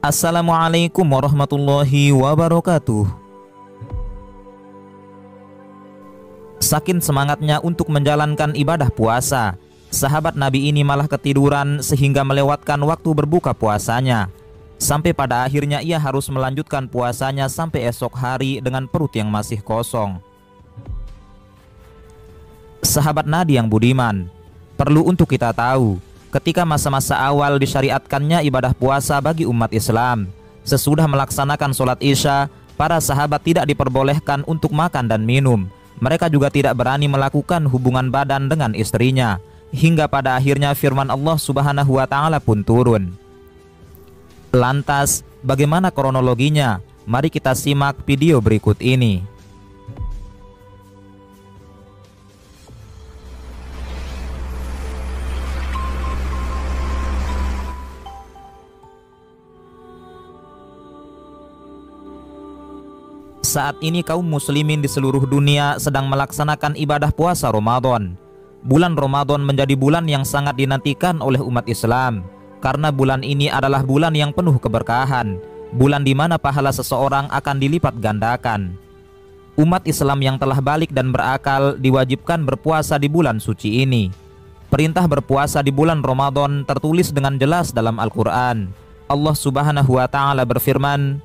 Assalamualaikum warahmatullahi wabarakatuh. Saking semangatnya untuk menjalankan ibadah puasa, sahabat Nabi ini malah ketiduran sehingga melewatkan waktu berbuka puasanya. Sampai pada akhirnya ia harus melanjutkan puasanya sampai esok hari dengan perut yang masih kosong. Sahabat Nabi yang budiman, perlu untuk kita tahu, ketika masa-masa awal disyariatkannya ibadah puasa bagi umat Islam, sesudah melaksanakan sholat Isya, para sahabat tidak diperbolehkan untuk makan dan minum. Mereka juga tidak berani melakukan hubungan badan dengan istrinya, hingga pada akhirnya firman Allah Subhanahu wa Ta'ala pun turun. Lantas, bagaimana kronologinya? Mari kita simak video berikut ini. Saat ini kaum muslimin di seluruh dunia sedang melaksanakan ibadah puasa Ramadan. Bulan Ramadan menjadi bulan yang sangat dinantikan oleh umat Islam, karena bulan ini adalah bulan yang penuh keberkahan, bulan di mana pahala seseorang akan dilipat gandakan. Umat Islam yang telah balik dan berakal diwajibkan berpuasa di bulan suci ini. Perintah berpuasa di bulan Ramadan tertulis dengan jelas dalam Al-Quran. Allah Subhanahu wa Ta'ala berfirman,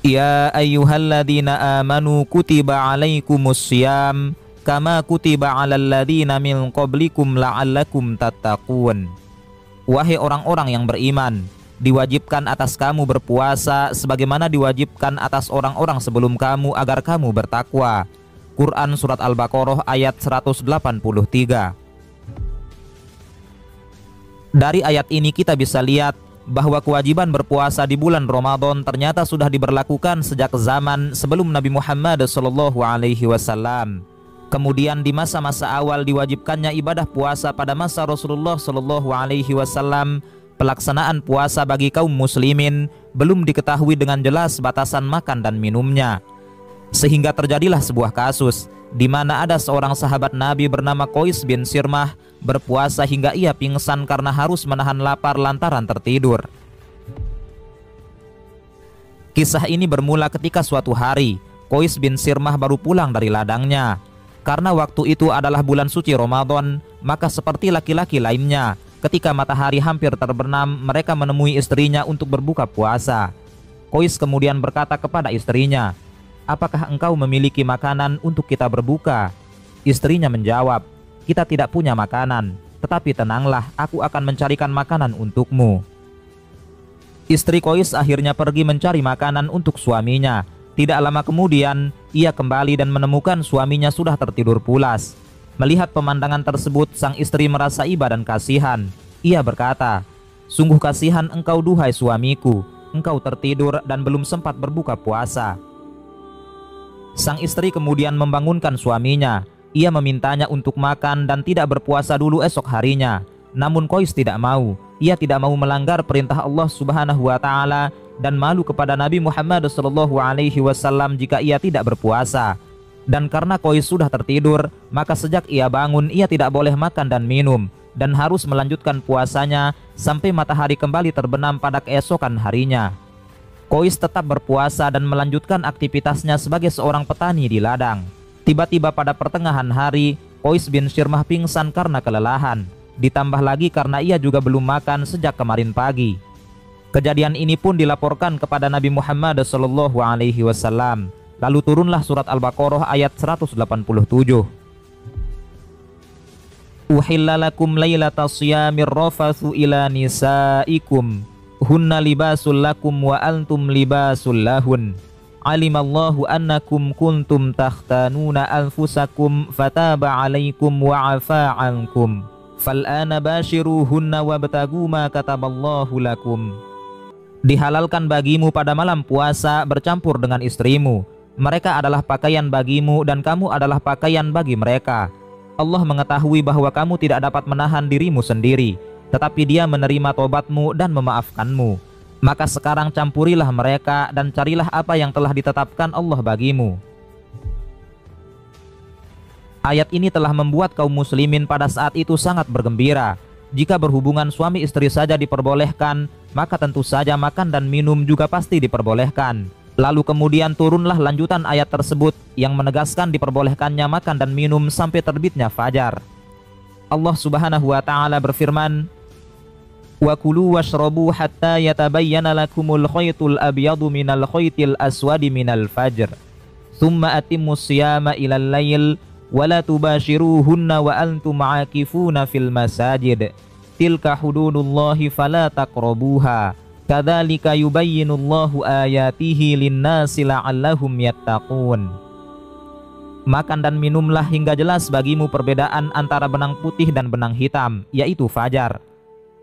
Ya ayyuhalladzina amanu kutiba alaikumus syiyam kama kutiba alal ladzina min qablikum la'allakum tattaqun. Wahai orang-orang yang beriman, diwajibkan atas kamu berpuasa sebagaimana diwajibkan atas orang-orang sebelum kamu agar kamu bertakwa. Quran Surat Al-Baqarah ayat 183. Dari ayat ini kita bisa lihat bahwa kewajiban berpuasa di bulan Ramadan ternyata sudah diberlakukan sejak zaman sebelum Nabi Muhammad SAW. Kemudian di masa-masa awal diwajibkannya ibadah puasa pada masa Rasulullah SAW. Pelaksanaan puasa bagi kaum muslimin belum diketahui dengan jelas batasan makan dan minumnya, sehingga terjadilah sebuah kasus di mana ada seorang sahabat Nabi bernama Qais bin Sirmah berpuasa hingga ia pingsan karena harus menahan lapar lantaran tertidur. Kisah ini bermula ketika suatu hari Qais bin Sirmah baru pulang dari ladangnya. Karena waktu itu adalah bulan suci Ramadan, maka seperti laki-laki lainnya, ketika matahari hampir terbenam, mereka menemui istrinya untuk berbuka puasa. Qais kemudian berkata kepada istrinya, "Apakah engkau memiliki makanan untuk kita berbuka?" Istrinya menjawab, "Kita tidak punya makanan, tetapi tenanglah, aku akan mencarikan makanan untukmu." Istri Qais akhirnya pergi mencari makanan untuk suaminya. Tidak lama kemudian, ia kembali dan menemukan suaminya sudah tertidur pulas. Melihat pemandangan tersebut, sang istri merasa iba dan kasihan. Ia berkata, "Sungguh kasihan engkau duhai suamiku, engkau tertidur dan belum sempat berbuka puasa." Sang istri kemudian membangunkan suaminya. Ia memintanya untuk makan dan tidak berpuasa dulu esok harinya. Namun Qais tidak mau. Ia tidak mau melanggar perintah Allah Subhanahu wa Ta'ala dan malu kepada Nabi Muhammad SAW jika ia tidak berpuasa. Dan karena Qais sudah tertidur, maka sejak ia bangun ia tidak boleh makan dan minum dan harus melanjutkan puasanya sampai matahari kembali terbenam pada keesokan harinya. Qais tetap berpuasa dan melanjutkan aktivitasnya sebagai seorang petani di ladang. Tiba-tiba pada pertengahan hari, Qais bin Sirmah pingsan karena kelelahan. Ditambah lagi karena ia juga belum makan sejak kemarin pagi. Kejadian ini pun dilaporkan kepada Nabi Muhammad SAW. Lalu turunlah surat Al-Baqarah ayat 187. Uhilla lakum laylatas siyamir rafathu ila nisaikum hunna libasul lakum wa antum libasul lahun. Alimallahu annakum kuntum takhtanuna anfusakum fataba alaikum wa afa ankum. Fal'ana bashiruhunna wabtagu ma kataballahu lakum. Dihalalkan bagimu pada malam puasa bercampur dengan istrimu. Mereka adalah pakaian bagimu dan kamu adalah pakaian bagi mereka. Allah mengetahui bahwa kamu tidak dapat menahan dirimu sendiri, tetapi Dia menerima tobatmu dan memaafkanmu. Maka sekarang campurilah mereka dan carilah apa yang telah ditetapkan Allah bagimu. Ayat ini telah membuat kaum muslimin pada saat itu sangat bergembira. Jika berhubungan suami istri saja diperbolehkan, maka tentu saja makan dan minum juga pasti diperbolehkan. Lalu kemudian turunlah lanjutan ayat tersebut yang menegaskan diperbolehkannya makan dan minum sampai terbitnya fajar. Allah Subhanahu wa taala berfirman, "Wa kulu washrabu hatta yatabayyana lakumul khaytul abyadu minal khaytil aswadi minal fajr. Tsumma atimmus siyama ilal lail wa la tubashiruhunna wa antum aakifuna fil masajid. Tilka hududullahi fala taqrabuha. Kadzalika yubayyinullahu ayatihi lin-nasi la'allahum yattaqun." Makan dan minumlah hingga jelas bagimu perbedaan antara benang putih dan benang hitam, yaitu fajar.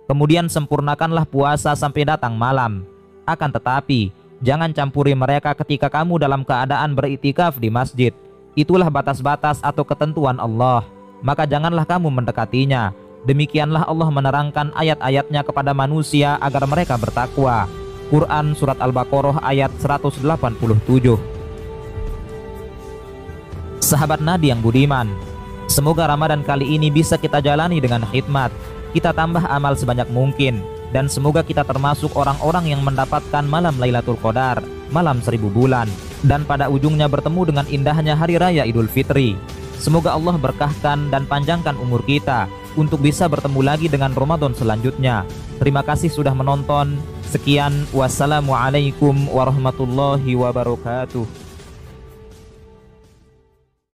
Kemudian sempurnakanlah puasa sampai datang malam. Akan tetapi, jangan campuri mereka ketika kamu dalam keadaan beriktikaf di masjid. Itulah batas-batas atau ketentuan Allah. Maka janganlah kamu mendekatinya. Demikianlah Allah menerangkan ayat-ayatnya kepada manusia agar mereka bertakwa. Quran Surat Al-Baqarah ayat 187. Sahabat Nadi yang budiman, semoga Ramadan kali ini bisa kita jalani dengan khidmat. Kita tambah amal sebanyak mungkin, dan semoga kita termasuk orang-orang yang mendapatkan malam Lailatul Qadar, malam 1000 bulan, dan pada ujungnya bertemu dengan indahnya Hari Raya Idul Fitri. Semoga Allah berkahkan dan panjangkan umur kita untuk bisa bertemu lagi dengan Ramadan selanjutnya. Terima kasih sudah menonton. Sekian, wassalamualaikum warahmatullahi wabarakatuh.